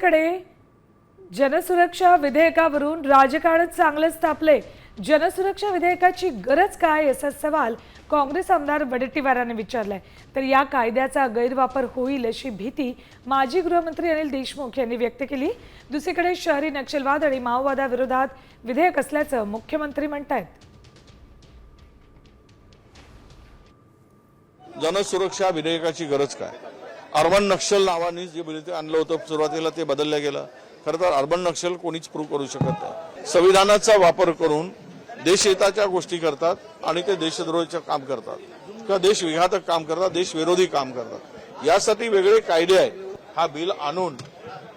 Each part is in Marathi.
एकीकडे जनसुरक्षा विधेयकावरून राजकारण चांगलंच तापले. जनसुरक्षा विधेयकाची गरज काय असा सवाल काँग्रेस आमदार वडेट्टीवारांनी विचारलाय. तर या कायद्याचा गैरवापर होईल अशी भीती माजी गृहमंत्री अनिल देशमुख यांनी व्यक्त केली. दुसरीकडे शहरी नक्षलवाद आणि माओवादाविरोधात विधेयक असल्याचं मुख्यमंत्री म्हणतायत. जनसुरक्षा विधेयकाची गरज काय? अर्बन नक्षल नावाने जे विधेयक आणलं होतं सुरुवातीला ते बदललं गेलं. खरं तर अर्बन नक्षल कोणीच प्रूव्ह करू शकत नाही. संविधानाचा वापर करून देशहिताच्या गोष्टी करतात आणि ते देशद्रोहाचं काम करतात किंवा देशविघातक काम करतात, देशविरोधी काम करतात. यासाठी वेगळे कायदे आहे. हा बिल आणून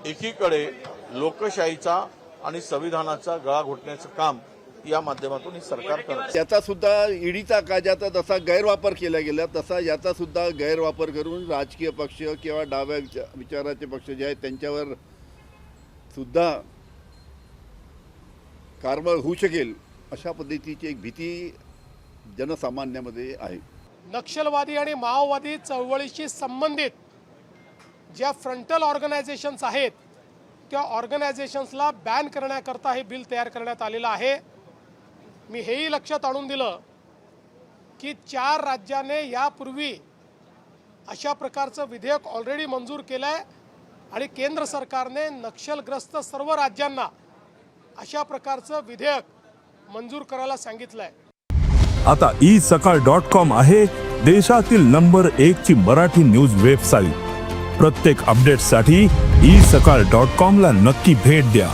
एकीकडे लोकशाहीचा आणि संविधानाचा गळा घोटण्याचं काम या माध्यमातून ही सरकार करते. त्याचा सुद्धा ईडीचा कायद्याचा जसा गैरवापर केला गेला तसा याचा सुद्धा गैरवापर करून राजकीय पक्ष किंवा डाव्या विचाराचे पक्ष जे आहेत त्यांच्यावर सुद्धा कारवाई होऊ शकेल अशा पद्धतीची एक भीती जनसामान्यामध्ये आहे. नक्षलवादी आणि माओवादी चळवळीशी संबंधित ज्या फ्रंटल ऑर्गनायझेशन्स आहेत त्या ऑर्गनायझेशन्सला बॅन करण्याकरता हे बिल तयार करण्यात आलेलं आहे. मी हेही लक्षात आणून दिलं की 4 राज्याने यापूर्वी अशा प्रकारचं विधेयक ऑलरेडी मंजूर केलं आहे आणि केंद्र सरकारने नक्षलग्रस्त सर्व राज्यांना अशा प्रकारचं विधेयक मंजूर करायला सांगितलं आहे. आता isakal.com आहे देशातील नंबर 1 ची मराठी न्यूज वेबसाईट. प्रत्येक अपडेटसाठी isakal.com ला नक्की भेट द्या.